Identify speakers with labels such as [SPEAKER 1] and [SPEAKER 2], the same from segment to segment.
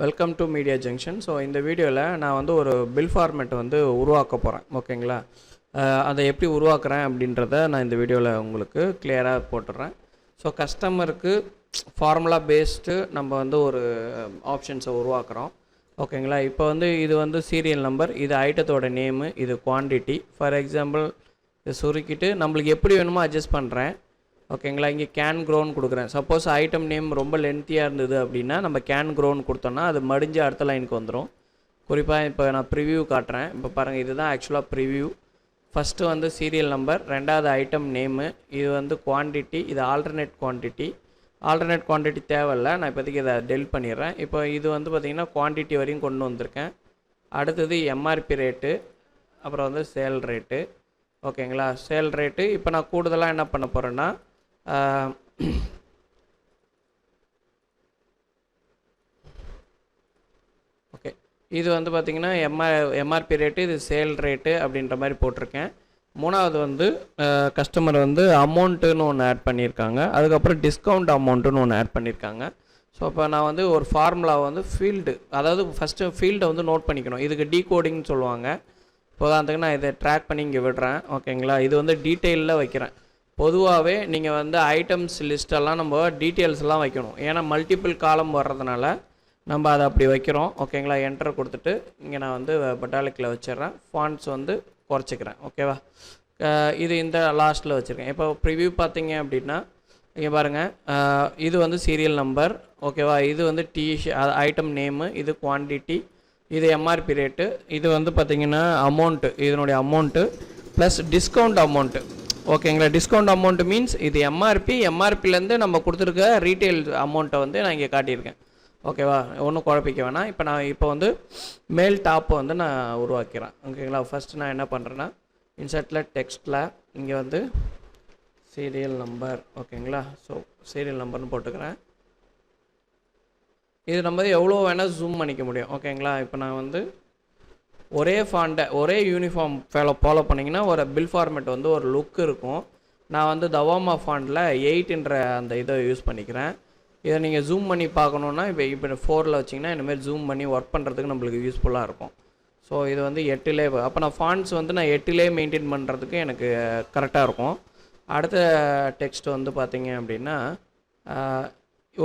[SPEAKER 1] Welcome to media junction. So இந்த வீடியோவில் நான் வந்து ஒரு பில் ஃபார்மேட் வந்து உருவாக்க போகிறேன். ஓகேங்களா, அதை எப்படி உருவாக்குறேன் அப்படின்றத நான் இந்த வீடியோவில் உங்களுக்கு கிளியராக போட்டுடுறேன். ஸோ கஸ்டமருக்கு ஃபார்முலா பேஸ்டு நம்ம வந்து ஒரு ஆப்ஷன்ஸை உருவாக்குறோம். ஓகேங்களா, இப்போ வந்து இது வந்து சீரியல் நம்பர், இது ஐட்டத்தோட நேமு, இது குவான்டிட்டி. ஃபார் எக்ஸாம்பிள் இதை சுருக்கிட்டு நம்மளுக்கு எப்படி வேணுமோ அட்ஜஸ்ட் பண்ணுறேன். ஓகேங்களா, இங்கே கேன் க்ரோன்னு கொடுக்குறேன். சப்போஸ் ஐட்டம் நேம் ரொம்ப லென்த்தியாக இருந்தது அப்படின்னா நம்ம கேன் க்ரோன்னு கொடுத்தோன்னா அது மடிஞ்சு அடுத்த லைனுக்கு வந்துடும். குறிப்பாக இப்போ நான் ப்ரிவ்யூ காட்டுறேன். இப்போ பாருங்கள், இதுதான் ஆக்சுவலாக ப்ரிவ்யூ. ஃபஸ்ட்டு வந்து சீரியல் நம்பர், ரெண்டாவது ஐட்டம் நேமு, இது வந்து குவான்டிட்டி, இது ஆல்டர்னேட் குவான்டிட்டி. ஆல்டர்னேட் குவான்டிட்டி தேவையில்லை, நான் இப்போதைக்கு இதை டெலிட் பண்ணிடுறேன். இப்போ இது வந்து பார்த்திங்கன்னா குவான்டிட்டி வரையும் கொண்டு வந்திருக்கேன். அடுத்தது எம்ஆர்பி ரேட்டு, அப்புறம் வந்து சேல் ரேட்டு. ஓகேங்களா, சேல் ரேட்டு இப்போ நான் கூடுதலாக என்ன பண்ண போகிறேன்னா ஓகே, இது வந்து பார்த்திங்கன்னா எம்ஆர்பி ரேட்டு, இது சேல் ரேட்டு அப்படின்ற மாதிரி போட்டிருக்கேன். மூணாவது வந்து கஸ்டமர் வந்து அமௌண்ட்டுன்னு ஒன்று ஆட் பண்ணியிருக்காங்க, அதுக்கப்புறம் டிஸ்கவுண்ட் அமௌண்ட்டுன்னு ஒன்று ஆட் பண்ணியிருக்காங்க. ஸோ இப்போ நான் வந்து ஒரு ஃபார்முலா வந்து ஃபீல்டு, அதாவது ஃபஸ்ட்டு ஃபீல்டை வந்து நோட் பண்ணிக்கணும். இதுக்கு டீகோடிங்னு சொல்லுவாங்க. இப்போதான்த்துக்கு நான் இதை ட்ராக் பண்ணி இங்கே விடுறேன். ஓகேங்களா, இது வந்து டீட்டெயிலில் வைக்கிறேன். பொதுவாகவே நீங்கள் வந்து ஐட்டம்ஸ் லிஸ்ட்டெல்லாம் நம்ம டீட்டெயில்ஸ்லாம் வைக்கணும். ஏன்னா மல்டிபிள் காலம் வர்றதுனால நம்ம அதை அப்படி வைக்கிறோம். ஓகேங்களா, என்டர் கொடுத்துட்டு இங்கே நான் வந்து பட்டாலிக்கில் வச்சிடுறேன். ஃபாண்ட்ஸ் வந்து குறைச்சிக்கிறேன். ஓகேவா, இது இந்த லாஸ்ட்டில் வச்சுருக்கேன். இப்போ ப்ரிவ்யூ பார்த்தீங்க அப்படின்னா இங்கே பாருங்கள், இது வந்து சீரியல் நம்பர். ஓகேவா, இது வந்து ஐட்டம் நேமு, இது குவான்டிட்டி, இது எம்ஆர்பி ரேட்டு, இது வந்து பார்த்திங்கன்னா அமௌண்ட்டு, இதனுடைய அமௌண்ட்டு ப்ளஸ் டிஸ்கவுண்ட் அமௌண்ட்டு. ஓகேங்களா, டிஸ்கவுண்ட் அமௌண்ட் மீன்ஸ் இது எம்ஆர்பிலேருந்து நம்ம கொடுத்துருக்க ரீட்டைல் அமௌண்ட்டை வந்து நான் இங்கே காட்டியிருக்கேன். ஓகேவா, ஒன்றும் குழப்பிக்க வேணாம். இப்போ வந்து மேல் டாப்பை வந்து நான் உருவாக்கிறேன். ஓகேங்களா, ஃபஸ்ட்டு நான் என்ன பண்ணுறேன்னா இன்சர்ட்டில் டெக்ஸ்ட்டில் இங்கே வந்து சீரியல் நம்பர். ஓகேங்களா, ஸோ சீரியல் நம்பர்னு போட்டுக்கிறேன். இது நம்ம எவ்வளோ வேணால் ஜூம் பண்ணிக்க முடியும். ஓகேங்களா, இப்போ நான் வந்து ஒரே ஃபாண்ட்டை ஒரே யூனிஃபார்ம் ஃபாலோ பண்ணிங்கன்னா ஒரு பில் ஃபார்மேட் வந்து ஒரு லுக் இருக்கும். நான் வந்து தவாமா ஃபாண்ட்டில் 8ன்ற அந்த இதை யூஸ் பண்ணிக்கிறேன். இதை நீங்கள் ஜூம் பண்ணி பார்க்கணுன்னா இப்போ 4ல் வச்சிங்கன்னா இந்தமாதிரி ஜூம் பண்ணி ஒர்க் பண்ணுறதுக்கு நம்மளுக்கு யூஸ்ஃபுல்லாக இருக்கும். ஸோ இது வந்து 8லே, அப்போ நான் ஃபாண்ட்ஸ் வந்து நான் 8லே மெயின்டைன் பண்ணுறதுக்கு எனக்கு கரெக்டாக இருக்கும். அடுத்த டெக்ஸ்ட் வந்து பார்த்தீங்க அப்படின்னா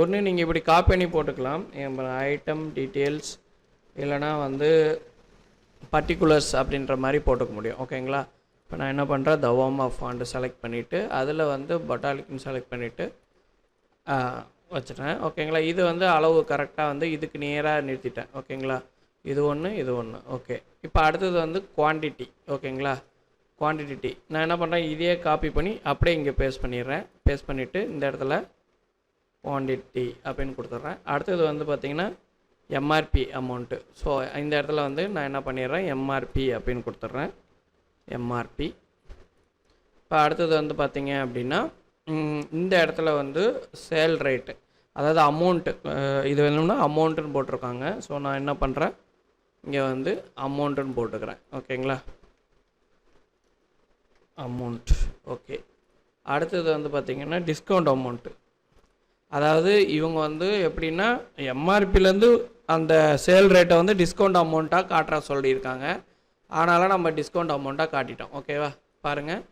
[SPEAKER 1] ஒன்று நீங்கள் இப்படி காப்பி பண்ணி போட்டுக்கலாம். ஐட்டம் டீட்டெயில்ஸ் இல்லைனா வந்து பர்டிகுலர்ஸ் அப்படின்ற மாதிரி போட்டுக்க முடியும். ஓகேங்களா, இப்போ நான் என்ன பண்ணுறேன், தவாமா ஃபாண்ட்டு செலக்ட் பண்ணிவிட்டு அதில் வந்து பட்டாலிக்குன்னு செலக்ட் பண்ணிவிட்டு வச்சுட்டேன். ஓகேங்களா, இது வந்து அளவு கரெக்டாக வந்து இதுக்கு நேராக நிறுத்திட்டேன். ஓகேங்களா, இது ஒன்று இது ஒன்று. ஓகே, இப்போ அடுத்தது வந்து குவான்டிட்டி. ஓகேங்களா, குவான்டிட்டி நான் என்ன பண்ணுறேன், இதையே காப்பி பண்ணி அப்படியே இங்கே பேஸ்ட் பண்ணிடுறேன். பேஸ்ட் பண்ணிவிட்டு இந்த இடத்துல குவான்டிட்டி அப்படின்னு கொடுத்துட்றேன். அடுத்தது வந்து பார்த்திங்கன்னா எம்ஆர்பி அமௌண்ட்டு. ஸோ இந்த இடத்துல வந்து நான் என்ன பண்ணிடுறேன், எம்ஆர்பி அப்படின்னு கொடுத்துட்றேன். எம்ஆர்பி. இப்போ அடுத்தது வந்து பார்த்திங்க அப்படின்னா இந்த இடத்துல வந்து சேல் ரேட்டு, அதாவது அமௌண்ட்டு, இது வேணும்னா அமௌண்ட்டுன்னு போட்டிருக்காங்க. ஸோ நான் என்ன பண்ணுறேன், இங்கே வந்து அமௌண்ட்டுன்னு போட்டுக்கிறேன். ஓகேங்களா, அமௌண்ட். ஓகே, அடுத்தது வந்து பார்த்திங்கன்னா டிஸ்கவுண்ட் அமௌண்ட்டு. அதாவது இவங்க வந்து எப்படின்னா எம்ஆர்பிலேருந்து அந்த சேல் ரேட்டை வந்து டிஸ்கவுண்ட் அமௌண்ட்டாக காட்டுற சொல்லியிருக்காங்க. அதனால் நம்ம டிஸ்கவுண்ட் அமௌண்ட்டாக காட்டிட்டோம். ஓகேவா, பாருங்கள்.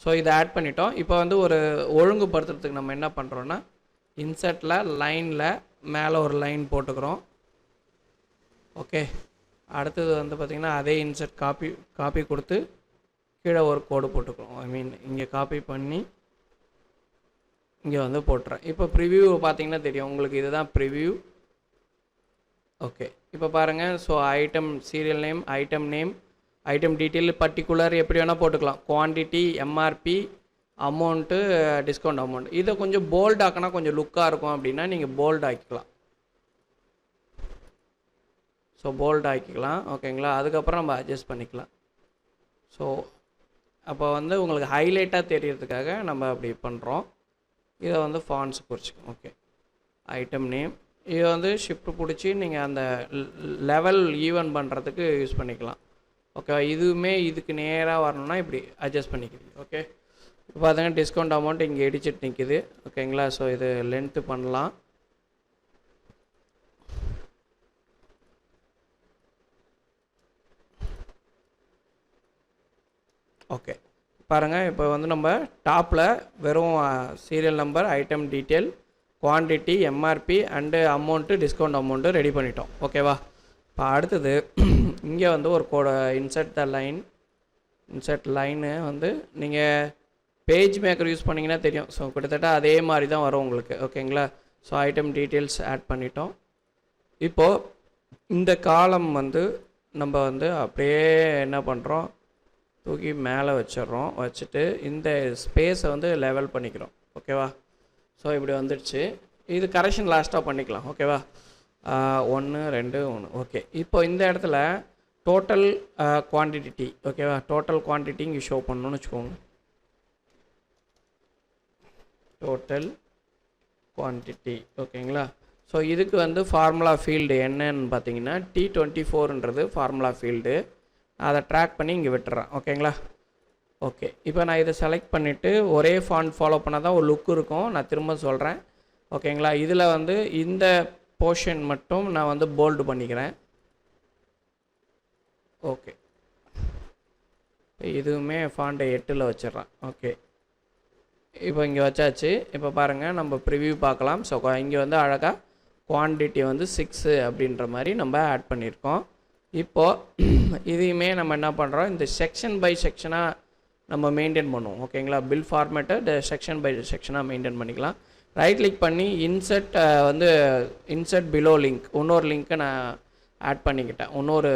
[SPEAKER 1] ஸோ இதை ஆட் பண்ணிட்டோம். இப்போ வந்து ஒரு ஒழுங்குபடுத்துறதுக்கு நம்ம என்ன பண்ணுறோன்னா இன்சர்ட்டில் லைனில் மேலே ஒரு லைன் போட்டுக்கிறோம். ஓகே, அடுத்தது வந்து பார்த்திங்கன்னா அதே இன்சர்ட் காப்பி கொடுத்து கீழே ஒரு கோடு போட்டுக்கிறோம். இங்கே காப்பி பண்ணி இங்கே வந்து போட்டுறேன். இப்போ ப்ரிவ்யூ பார்த்தீங்கன்னா தெரியும் உங்களுக்கு, இதுதான் ப்ரிவ்யூ. ஓகே, இப்போ பாருங்கள். So item serial name, item name, item detail, particular எப்படி வேணால் போட்டுக்கலாம். Quantity, MRP, amount, discount amount. இதை கொஞ்சம் போல்ட் ஆக்கினா கொஞ்சம் லுக்காக இருக்கும் அப்படின்னா நீங்கள் போல்ட் ஆக்கிக்கலாம். ஸோ போல்ட் ஆக்கிக்கலாம். ஓகேங்களா, அதுக்கப்புறம் நம்ம அட்ஜஸ்ட் பண்ணிக்கலாம். ஸோ அப்போ வந்து உங்களுக்கு ஹைலைட்டாக தெரியறதுக்காக நம்ம அப்படி பண்ணுறோம். இதை வந்து ஃபாண்ட்ஸ் குறிச்சிக்கோங்க. ஓகே, ஐட்டம் நேம், இதை வந்து ஷிஃப்ட் பிடிச்சி நீங்கள் அந்த லெவல் ஈவன் பண்ணுறதுக்கு யூஸ் பண்ணிக்கலாம். ஓகே, இதுவுமே இதுக்கு நேராக வரணும்னா இப்படி அட்ஜஸ்ட் பண்ணிக்கிறீங்க. ஓகே, இப்போ பார்த்தீங்கன்னா டிஸ்கவுண்ட் அமௌண்ட் இங்கே இடிச்சிட்டு நிற்கிது. ஓகேங்களா, ஸோ இது லென்த்து பண்ணலாம். ஓகே பாருங்கள், இப்போ வந்து நம்ம டாப்பில் வெறும் serial number, item detail, quantity, MRP and amount, discount amount ready பண்ணிட்டோம். ஓகேவா? இப்போ அடுத்தது இங்கே வந்து ஒரு கோட insert the line. Insert line வந்து நீங்கள் பேஜ் மேக்கர் யூஸ் பண்ணிங்கன்னா தெரியும். ஸோ கிட்டத்தட்ட அதே மாதிரி தான் வரும் உங்களுக்கு. ஓகேங்களா? ஸோ ஐட்டம் டீட்டெயில்ஸ் ஆட் பண்ணிட்டோம். இப்போது இந்த காலம் வந்து நம்ம வந்து அப்படியே என்ன பண்ணுறோம், தூக்கி மேலே வச்சிடுறோம். வச்சுட்டு இந்த ஸ்பேஸை வந்து லெவல் பண்ணிக்கிறோம். ஓகேவா? ஸோ இப்படி வந்துடுச்சு. இது கரெக்ஷன் லாஸ்ட்டாக பண்ணிக்கலாம். ஓகேவா? 1 2 1. ஓகே, இப்போ இந்த இடத்துல டோட்டல் குவான்டிட்டி. ஓகேவா? டோட்டல் குவான்டிட்டி இங்கே ஷோ பண்ணணும்னு வச்சுக்கோங்க. Total quantity. ஓகேங்களா? ஸோ இதுக்கு வந்து ஃபார்முலா ஃபீல்டு என்னன்னு பார்த்தீங்கன்னா T24ன்றது ஃபார்முலா ஃபீல்டு. அதை ட்ராக் பண்ணி இங்கே விட்டுறேன். ஓகேங்களா? ஓகே, இப்போ நான் இதை செலக்ட் பண்ணிவிட்டு ஒரே ஃபாண்ட் ஃபாலோ பண்ணால் தான் ஒரு லுக் இருக்கும். நான் திரும்ப சொல்கிறேன். ஓகேங்களா? இதில் வந்து இந்த போர்ஷன் மட்டும் நான் வந்து போல்டு பண்ணிக்கிறேன். ஓகே, இதுவுமே ஃபாண்ட்டை 8ல் வச்சிட்றேன். ஓகே, இப்போ இங்கே வச்சாச்சு. இப்போ பாருங்கள், நம்ம ப்ரிவ்யூ பார்க்கலாம். ஸோ இங்கே வந்து அழகாக குவான்டிட்டி வந்து 6 அப்படின்ற மாதிரி நம்ம ஆட் பண்ணியிருக்கோம். இப்போது இதையுமே நம்ம என்ன பண்ணுறோம், இந்த செக்ஷன் பை செக்ஷனாக நம்ம மெயின்டைன் பண்ணுவோம். ஓகேங்களா? பில் ஃபார்மேட்டை செக்ஷன் பை செக்ஷனாக மெயின்டைன் பண்ணிக்கலாம். ரைட் கிளிக் பண்ணி இன்சர்ட் வந்து இன்சர்ட் பிலோ லிங்க், இன்னொரு லிங்க்கை நான் ஆட் பண்ணிக்கிட்டேன். இன்னொரு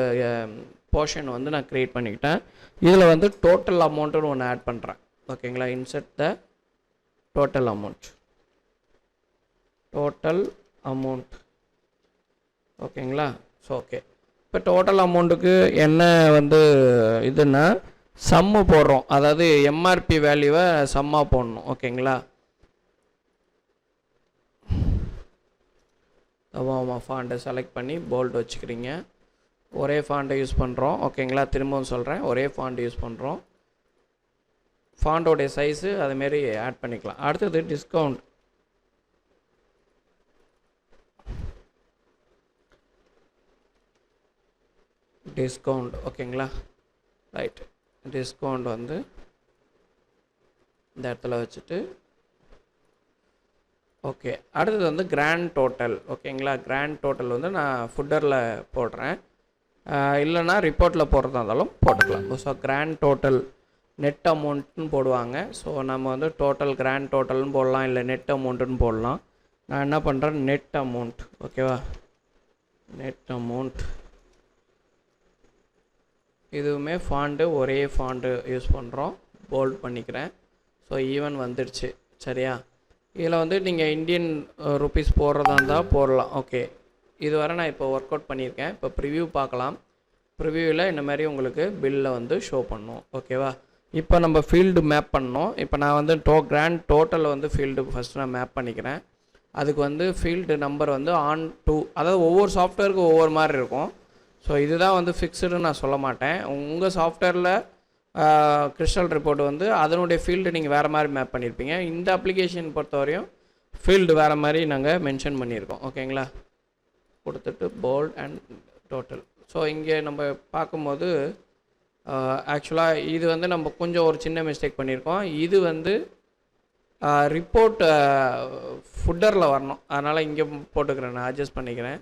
[SPEAKER 1] போர்ஷன் வந்து நான் க்ரியேட் பண்ணிக்கிட்டேன். இதில் வந்து டோட்டல் அமௌண்ட்டுன்னு ஒன்று ஆட் பண்ணுறேன். ஓகேங்களா? Insert the total amount. Total amount. ஓகேங்களா? ஸோ ஓகே, இப்போ டோட்டல் அமௌண்ட்டுக்கு என்ன வந்து இதுன்னா சம்மு போடுறோம். அதாவது எம்ஆர்பி வேல்யூவை சம்மாக போடணும். ஓகேங்களா? ஆமாம், ஃபாண்ட்டை செலக்ட் பண்ணி போல்டு வச்சுக்கிறீங்க. ஒரே ஃபாண்ட்டை யூஸ் பண்ணுறோம். ஓகேங்களா? திரும்பவும் சொல்கிறேன், ஒரே ஃபாண்ட் யூஸ் பண்ணுறோம். ஃபாண்டோடைய சைஸு அதுமாரி ஆட் பண்ணிக்கலாம். அடுத்தது டிஸ்கவுண்ட். டிஸ்கவுண்ட். ஓகேங்களா? ரைட், டிஸ்கவுண்ட் வந்து இந்த இடத்துல வச்சுட்டு ஓகே. அடுத்தது வந்து கிராண்ட் டோட்டல். ஓகேங்களா? கிராண்ட் டோட்டல் வந்து நான் ஃபுட்டரில் போடுறேன். இல்லைனா ரிப்போர்ட்டில் போடுறதா இருந்தாலும் போட்டுக்கலாம். ஸோ கிராண்ட் டோட்டல் நெட் அமௌண்ட்னு போடுவாங்க. ஸோ நம்ம வந்து டோட்டல் கிராண்ட் டோட்டல்னு போடலாம், இல்லை நெட் அமௌண்ட்டுன்னு போடலாம். நான் என்ன பண்ணுறேன், நெட் அமௌண்ட். ஓகேவா? Net amount. இதுவுமே ஃபாண்ட்டு ஒரே ஃபாண்ட்டு யூஸ் பண்ணுறோம். போல்ட் பண்ணிக்கிறேன். ஸோ ஈவன் வந்துடுச்சு. சரியா? இதில் வந்து நீங்கள் இந்தியன் ருப்பீஸ் போடுறதா இருந்தால் போடலாம். ஓகே, இதுவரை நான் இப்போ ஒர்க் அவுட் பண்ணியிருக்கேன். இப்போ ப்ரிவ்யூ பார்க்கலாம். ப்ரிவ்யூவில் இந்த மாதிரி உங்களுக்கு பில்லில் வந்து ஷோ பண்ணணும். ஓகேவா? இப்போ நம்ம ஃபீல்டு மேப் பண்ணோம். இப்போ நான் வந்து கிராண்ட் டோட்டல் வந்து ஃபீல்டு ஃபஸ்ட்டு நான் மேப் பண்ணிக்கிறேன். அதுக்கு வந்து ஃபீல்டு நம்பர் வந்து ஆன் டூ, அதாவது ஒவ்வொரு சாஃப்ட்வேருக்கும் ஒவ்வொரு மாதிரி இருக்கும். ஸோ இதுதான் வந்து ஃபிக்ஸ்டுன்னு நான் சொல்ல மாட்டேன். உங்கள் சாஃப்ட்வேரில் கிறிஸ்டல் ரிப்போர்ட் வந்து அதனுடைய ஃபீல்டு நீங்கள் வேறு மாதிரி மேப் பண்ணியிருப்பீங்க. இந்த அப்ளிகேஷன் பொறுத்தவரையும் ஃபீல்டு வேறு மாதிரி நாங்கள் மென்ஷன் பண்ணியிருக்கோம். ஓகேங்களா? கொடுத்துட்டு போல்ட் அண்ட் டோட்டல். ஸோ இங்கே நம்ம பார்க்கும்போது ஆக்சுவலாக இது வந்து நம்ம கொஞ்சம் ஒரு சின்ன மிஸ்டேக் பண்ணியிருக்கோம். இது வந்து ரிப்போர்ட் ஃபுட்டரில் வரணும். அதனால் இங்கே போட்டுக்கிறேன், நான் அட்ஜஸ்ட் பண்ணிக்கிறேன்.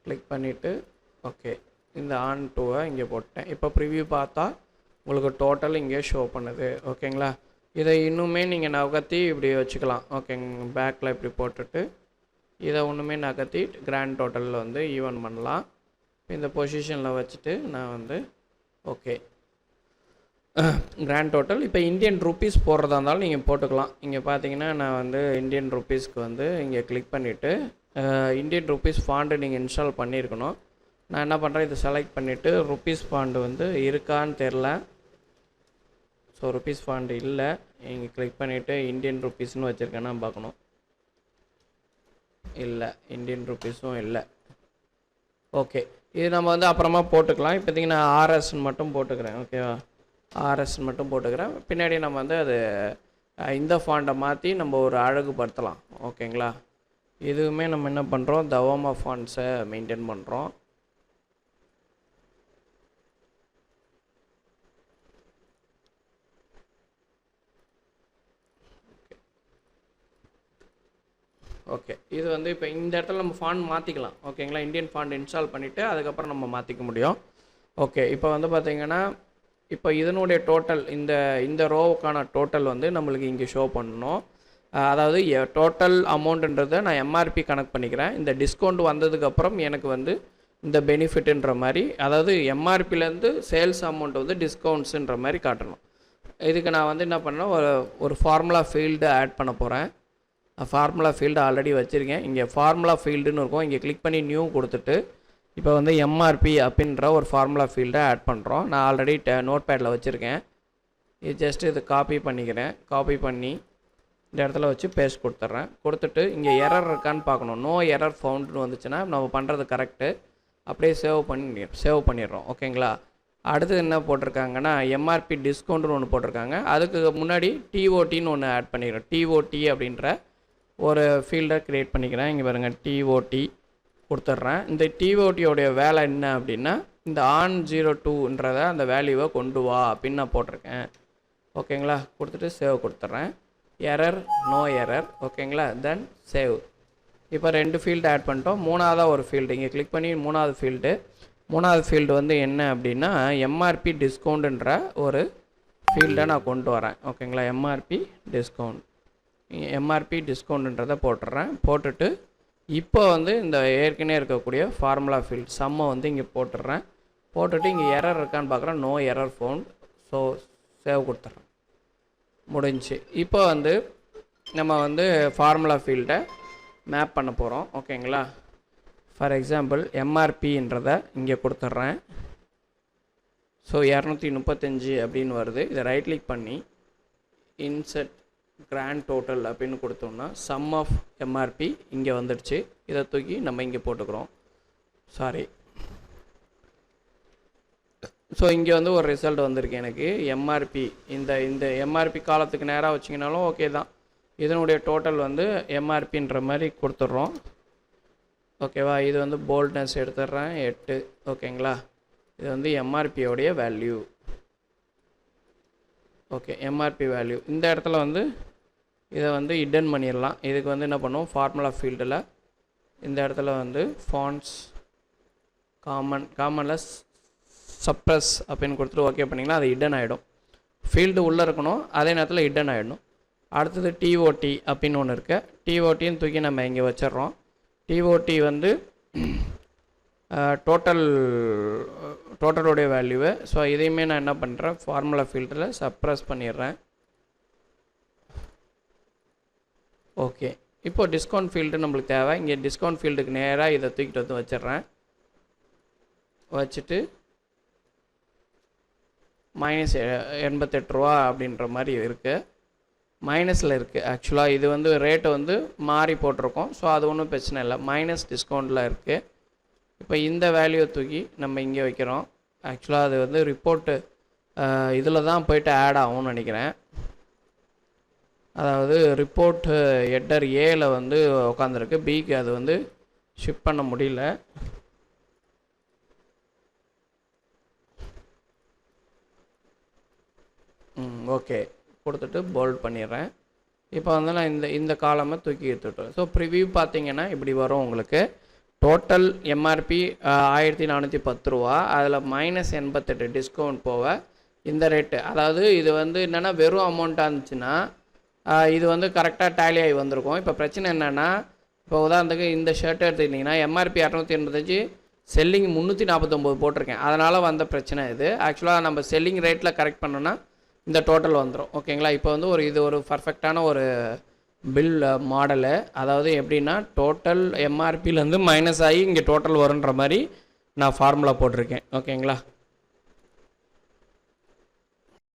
[SPEAKER 1] கிளிக் பண்ணிவிட்டு ஓகே, இந்த ஆன் டூவை இங்கே போட்டேன். இப்போ ப்ரிவ்யூ பார்த்தா உங்களுக்கு டோட்டல் இங்கே ஷோ பண்ணுது. ஓகேங்களா? இதை இன்னுமே நீங்கள் நகர்த்தி இப்படி வச்சுக்கலாம். ஓகேங்க, பேக்கில் இப்படி போட்டுட்டு இதை ஒன்றுமே நகர்த்தி கிராண்ட் டோட்டலில் வந்து ஈவன் பண்ணலாம். இந்த பொசிஷனில் வச்சுட்டு நான் வந்து ஓகே கிராண்ட் டோட்டல். இப்போ இந்தியன் ருப்பீஸ் போடுறதா இருந்தாலும் நீங்கள் போட்டுக்கலாம். இங்கே பார்த்தீங்கன்னா நான் வந்து இந்தியன் ருப்பீஸ்க்கு வந்து இங்கே கிளிக் பண்ணிவிட்டு இந்தியன் ருப்பீஸ் ஃபாண்டு நீங்கள் இன்ஸ்டால் பண்ணியிருக்கணும். நான் என்ன பண்ணுறேன், இதை செலக்ட் பண்ணிவிட்டு ருப்பீஸ் ஃபாண்டு வந்து இருக்கான்னு தெரில. ஸோ ருப்பீஸ் ஃபாண்டு இல்லை. இங்கே கிளிக் பண்ணிவிட்டு இந்தியன் ருப்பீஸ்னு வச்சுருக்கேன்னா பார்க்கணும். இல்லை, இந்தியன் ருப்பீஸும் இல்லை. ஓகே, இது நம்ம வந்து அப்புறமா போட்டுக்கலாம். இப்போதைக்கு நான் ஆர்எஸ்ன்னு மட்டும் போட்டுக்கிறேன். ஓகேவா? ஆர்எஸ்ன்னு மட்டும் போட்டுக்கிறேன். பின்னாடி நம்ம வந்து அது இந்த ஃபாண்டை மாற்றி நம்ம ஒரு அழகுபடுத்தலாம். ஓகேங்களா? இதுவுமே நம்ம என்ன பண்ணுறோம், தவாமா ஃபாண்ட்ஸை மெயின்டைன் பண்ணுறோம். ஓகே, இது வந்து இப்போ இந்த இடத்துல நம்ம ஃபாண்ட் மாற்றிக்கலாம். ஓகேங்களா, இந்தியன் ஃபாண்ட் இன்ஸ்டால் பண்ணிவிட்டு அதுக்கப்புறம் நம்ம மாற்றிக்க முடியும். ஓகே, இப்போ வந்து பார்த்திங்கன்னா இப்போ இதனுடைய டோட்டல் இந்த ரோவுக்கான டோட்டல் வந்து நம்மளுக்கு இங்கே ஷோ பண்ணணும். அதாவது டோட்டல் அமௌண்ட்டுன்றதை நான் எம்ஆர்பி கனெக்ட் பண்ணிக்கிறேன். இந்த டிஸ்கவுண்ட் வந்ததுக்கப்புறம் எனக்கு வந்து இந்த பெனிஃபிட்டுன்ற மாதிரி, அதாவது எம்ஆர்பிலேருந்து சேல்ஸ் அமௌண்ட் வந்து டிஸ்கவுண்ட்ஸுன்ற மாதிரி காட்டணும். இதுக்கு நான் வந்து என்ன பண்ணேன், ஒரு ஃபார்முலா ஃபீல்டு ஆட் பண்ண போகிறேன். ஃபார்முலா ஃபீல்டு ஆல்ரெடி வச்சுருக்கேன். இங்கே ஃபார்முலா ஃபீல்டுன்னு இருக்கும். இங்கே கிளிக் பண்ணி நியூ கொடுத்துட்டு இப்போ வந்து எம்ஆர்பி அப்படின்ற ஒரு ஃபார்முலா ஃபீல்டை ஆட் பண்ணுறோம். நான் ஆல்ரெடி நோட் பேடில் வச்சுருக்கேன். இது ஜஸ்ட்டு இது காப்பி பண்ணிக்கிறேன். காப்பி பண்ணி இந்த இடத்துல வச்சு பேஸ்ட் கொடுத்துட்றேன். கொடுத்துட்டு இங்கே எரர் இருக்கான்னு பார்க்கணும். நோ எரர் ஃபவுண்டுன்னு வந்துச்சுன்னா நம்ம பண்ணுறது கரெக்டு. அப்படியே சேவ் பண்ணிடுறோம். ஓகேங்களா, அடுத்து என்ன போட்டிருக்காங்கன்னா எம்ஆர்பி டிஸ்கவுண்ட்னு ஒன்று போட்டிருக்காங்க. அதுக்கு முன்னாடி டிஓடின்னு ஒன்று ஆட் பண்ணிக்கிறோம். டிஓடி அப்படின்ற ஒரு ஃபீல்டை க்ரியேட் பண்ணிக்கிறேன். இங்கே பாருங்கள், டிஓடி கொடுத்துட்றேன். இந்த டிஓடியோடைய வேலை என்ன அப்படின்னா இந்த on02ன்றதை அந்த வேல்யூவை கொண்டு வா அப்படின்னு நான் போட்டிருக்கேன். ஓகேங்களா, கொடுத்துட்டு சேவ் கொடுத்துட்றேன். Error, no error. ஓகேங்களா, தென் சேவ். இப்போ 2 ஃபீல்டு ஆட் பண்ணிட்டோம். மூணாவதாக ஒரு ஃபீல்டு இங்கே கிளிக் பண்ணி மூணாவது ஃபீல்டு வந்து என்ன அப்படின்னா எம்ஆர்பி டிஸ்கவுண்ட்டுன்ற ஒரு ஃபீல்டை நான் கொண்டு வரேன். ஓகேங்களா, எம்ஆர்பி டிஸ்கவுண்ட்டுன்றதை போட்டுடுறேன். போட்டுட்டு இப்போ வந்து இந்த ஏற்கனவே இருக்கக்கூடிய ஃபார்முலா ஃபீல்ட் சம்மை வந்து இங்கே போட்டுடுறேன். போட்டுட்டு இங்கே எரர் இருக்கான்னு பார்க்குறேன். No error found. So save கொடுத்துட்றேன். முடிஞ்சு. இப்போ வந்து நம்ம வந்து ஃபார்முலா ஃபீல்டை மேப் பண்ண போகிறோம். ஓகேங்களா, ஃபார் எக்ஸாம்பிள் எம்ஆர்பின்றதை இங்கே கொடுத்துட்றேன். ஸோ 235 அப்படின்னு வருது. இதை ரைட் கிளிக் பண்ணி இன்செர்ட் கிராண்ட் டோட்டல் அப்படின்னு கொடுத்தோம்னா சம் ஆஃப் எம்ஆர்பி இங்கே வந்துடுச்சு. இதை தூக்கி நம்ம இங்கே போட்டுக்கிறோம். சாரி. ஸோ இங்கே வந்து ஒரு ரிசல்ட் வந்திருக்கு எனக்கு. எம்ஆர்பி இந்த எம்ஆர்பி காலத்துக்கு நேராக வச்சிங்கனாலும் ஓகே தான். இதனுடைய டோட்டல் வந்து எம்ஆர்பின்ற மாதிரி கொடுத்துட்றோம். ஓகேவா, இது வந்து போல்ட்னஸ் எடுத்துடுறேன் 8. ஓகேங்களா, இது வந்து எம்ஆர்பியோடைய வேல்யூ. ஓகே, எம்ஆர்பி வேல்யூ இந்த இடத்துல வந்து இதை வந்து ஹிடன் பண்ணிடலாம். இதுக்கு வந்து என்ன பண்ணுவோம், ஃபார்முலா ஃபீல்டில் இந்த இடத்துல வந்து ஃபாண்ட்ஸ் காமனில் சப்ரஸ் அப்படின்னு கொடுத்துட்டு ஓகே பண்ணிங்கன்னா அது ஹிடன் ஆகிடும். ஃபீல்டு உள்ளே இருக்கணும், அதே நேரத்தில் ஹிடன் ஆகிடணும். அடுத்தது டிஓடி அப்படின்னு ஒன்று இருக்குது. டிஓடின்னு தூக்கி நம்ம இங்கே வச்சிட்றோம். டிஓடி வந்து டோட்டலுடைய வேல்யூவை. ஸோ இதையுமே நான் என்ன பண்ணுறேன், ஃபார்முலா ஃபீல்டில் சப்ரஸ் பண்ணிடுறேன். ஓகே, இப்போது டிஸ்கவுண்ட் ஃபீல்டு நம்மளுக்கு தேவை. இங்கே டிஸ்கவுண்ட் ஃபீல்டுக்கு நேராக இதை தூக்கிட்டு வந்து வச்சிட்றேன். வச்சுட்டு -88 அப்படின்ற மாதிரி இருக்குது. மைனஸில் இருக்குது. ஆக்சுவலாக இது வந்து ரேட்டை வந்து மாறி போட்டிருக்கோம். ஸோ அது ஒன்றும் பிரச்சனை இல்லை. மைனஸ் டிஸ்கவுண்ட்டில் இருக்குது. இப்போ இந்த வேல்யூவை தூக்கி நம்ம இங்கே வைக்கிறோம். ஆக்சுவலாக அது வந்து ரிப்போர்ட்டு இதில் தான் போய்ட்டு ஆட் ஆகும்னு நினைக்கிறேன். அதாவது ரிப்போர்ட் ஹெட்டர் ஏல வந்து உட்காந்துருக்கு. பிக்கு அது வந்து ஷிப் பண்ண முடியல. ஓகே, கொடுத்துட்டு போல்ட் பண்ணிடுறேன். இப்போ வந்து நான் இந்த காலமை தூக்கி எடுத்துட்டேன். ஸோ ப்ரிவியூ பார்த்தீங்கன்னா இப்படி வரும் உங்களுக்கு. டோட்டல் எம்ஆர்பி 1410 ரூபா. அதில் -88 டிஸ்கவுண்ட் போக இந்த ரேட்டு. அதாவது இது வந்து என்னென்னா வெறும் அமௌண்ட்டாக இருந்துச்சுன்னா இது வந்து கரெக்டாக டேலி ஆகி வந்திருக்கும். இப்போ பிரச்சனை என்னென்னா, இப்போ உதாரணத்துக்கு இந்த ஷர்ட் எடுத்துக்கிட்டிங்கன்னா எம்ஆர்பி 285, செல்லிங் 349 போட்டிருக்கேன். அதனால் வந்த பிரச்சனை இது. ஆக்சுவலாக நம்ம செல்லிங் ரேட்டில் கரெக்ட் பண்ணோன்னா இந்த டோட்டல் வந்துடும். ஓகேங்களா, இப்போ வந்து இது ஒரு பர்ஃபெக்டான ஒரு பில் மாடலு. அதாவது எப்படின்னா டோட்டல் எம்ஆர்பிலேருந்து மைனஸ் ஆகி இங்கே டோட்டல் வருன்ற மாதிரி நான் ஃபார்முலா போட்டிருக்கேன். ஓகேங்களா.